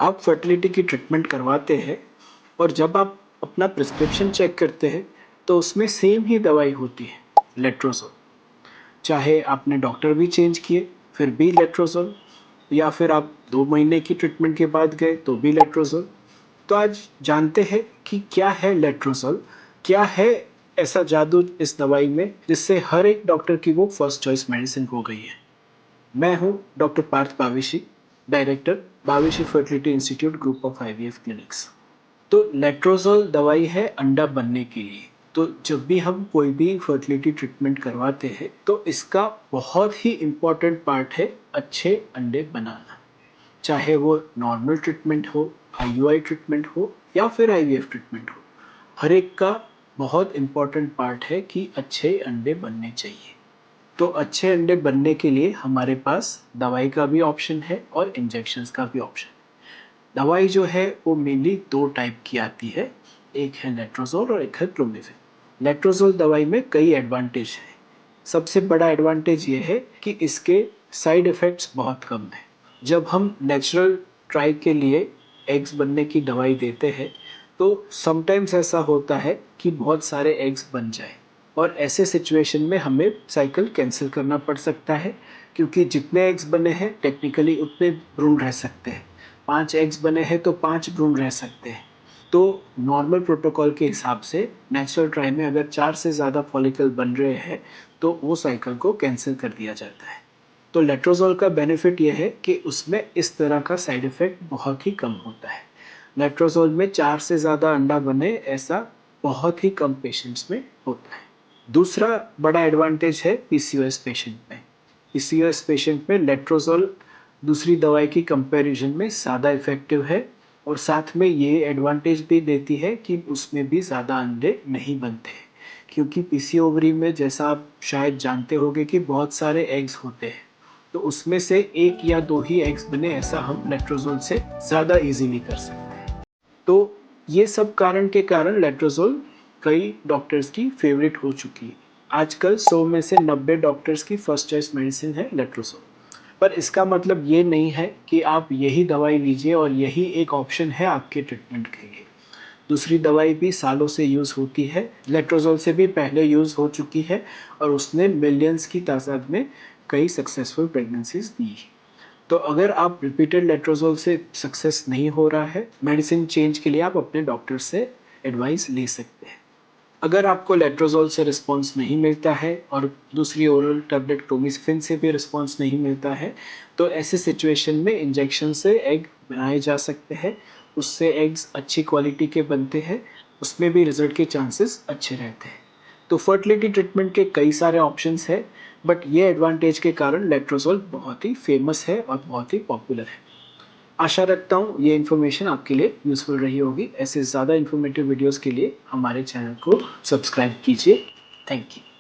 आप फर्टिलिटी की ट्रीटमेंट करवाते हैं और जब आप अपना प्रिस्क्रिप्शन चेक करते हैं तो उसमें सेम ही दवाई होती है, लेट्रोजोल। चाहे आपने डॉक्टर भी चेंज किए फिर भी लेट्रोजोल, या फिर आप 2 महीने की ट्रीटमेंट के बाद गए तो भी लेट्रोजोल। तो आज जानते हैं कि क्या है लेट्रोजोल, क्या है ऐसा जादू इस दवाई में जिससे हर एक डॉक्टर की वो फर्स्ट चॉइस मेडिसिन हो गई है। मैं हूं doctor Parth Bavishi, director Bavishi fertility institute group of IVF clinics. तो लेट्रोजोल दवाई है अंडा बनने के लिए। तो जब भी हम कोई भी फर्टिलिटी ट्रीटमेंट करवाते हैं तो इसका बहुत ही इम्पॉर्टेंट पार्ट है अच्छे अंडे बनाना। चाहे वो नॉर्मल ट्रीटमेंट हो, आईयूआई ट्रीटमेंट हो या फिर आईवीएफ ट्रीटमेंट हो, हर एक का बहुत इम्पॉर्टेंट पार्ट है कि अच्छे अंडे बनने चाहिए। तो अच्छे अंडे बनने के लिए हमारे पास दवाई का भी ऑप्शन है और इंजेक्शंस का भी ऑप्शन है। दवाई जो है वो मेनली 2 टाइप की आती है, एक है लेट्रोजोल और एक है क्लोमिफेन। लेट्रोजोल दवाई में कई एडवांटेज है। सबसे बड़ा एडवांटेज ये है कि इसके साइड इफ़ेक्ट्स बहुत कम है। जब हम नेचुरल ट्राई के लिए एग्स बनने की दवाई देते हैं तो समटाइम्स ऐसा होता है कि बहुत सारे एग्स बन जाए और ऐसे सिचुएशन में हमें साइकिल कैंसिल करना पड़ सकता है, क्योंकि जितने एग्स बने हैं टेक्निकली उतने भ्रूण रह सकते हैं। 5 एग्स बने हैं तो 5 भ्रूण रह सकते हैं। तो नॉर्मल प्रोटोकॉल के हिसाब से नेचुरल ट्राई में अगर 4 से ज़्यादा फॉलिकल बन रहे हैं तो वो साइकिल को कैंसिल कर दिया जाता है। तो लेट्रोजोल का बेनिफिट ये है कि उसमें इस तरह का साइड इफ़ेक्ट बहुत ही कम होता है। लेट्रोजोल में 4 से ज़्यादा अंडा बने ऐसा बहुत ही कम पेशेंट्स में होता है। दूसरा बड़ा एडवांटेज है पीसीओएस पेशेंट में। पीसीओएस पेशेंट में लेट्रोजोल दूसरी दवाई की कंपैरिजन में ज़्यादा इफ़ेक्टिव है और साथ में ये एडवांटेज भी देती है कि उसमें भी ज़्यादा अंडे नहीं बनते, क्योंकि पीसी ओवरी में जैसा आप शायद जानते होंगे कि बहुत सारे एग्स होते हैं, तो उसमें से 1 या 2 ही एग्स बने ऐसा हम लेट्रोजोल से ज़्यादा इजीली कर सकते हैं। तो ये सब कारण के कारण लेट्रोजोल कई डॉक्टर्स की फेवरेट हो चुकी है। आजकल 100 में से 90 डॉक्टर्स की फर्स्ट चॉइस मेडिसिन है लेट्रोजोल। पर इसका मतलब ये नहीं है कि आप यही दवाई लीजिए और यही एक ऑप्शन है आपके ट्रीटमेंट के लिए। दूसरी दवाई भी सालों से यूज़ होती है, लेट्रोजोल से भी पहले यूज़ हो चुकी है और उसने मिलियंस की तादाद में कई सक्सेसफुल प्रेगनेंसीज दी। तो अगर आप रिपीटेड लेट्रोजोल से सक्सेस नहीं हो रहा है, मेडिसिन चेंज के लिए आप अपने डॉक्टर से एडवाइस ले सकते हैं। अगर आपको लेट्रोजोल से रिस्पॉन्स नहीं मिलता है और दूसरी ओरल टैबलेट क्लोमिफेन से भी रिस्पॉन्स नहीं मिलता है तो ऐसे सिचुएशन में इंजेक्शन से एग बनाए जा सकते हैं। उससे एग्स अच्छी क्वालिटी के बनते हैं, उसमें भी रिजल्ट के चांसेस अच्छे रहते हैं। तो फर्टिलिटी ट्रीटमेंट के कई सारे ऑप्शंस हैं, बट ये एडवांटेज के कारण लेट्रोजोल बहुत ही फेमस है और बहुत ही पॉपुलर है। आशा रखता हूँ ये इन्फॉर्मेशन आपके लिए यूज़फुल रही होगी। ऐसे ज़्यादा इन्फॉर्मेटिव वीडियोज़ के लिए हमारे चैनल को सब्सक्राइब कीजिए। Thank you.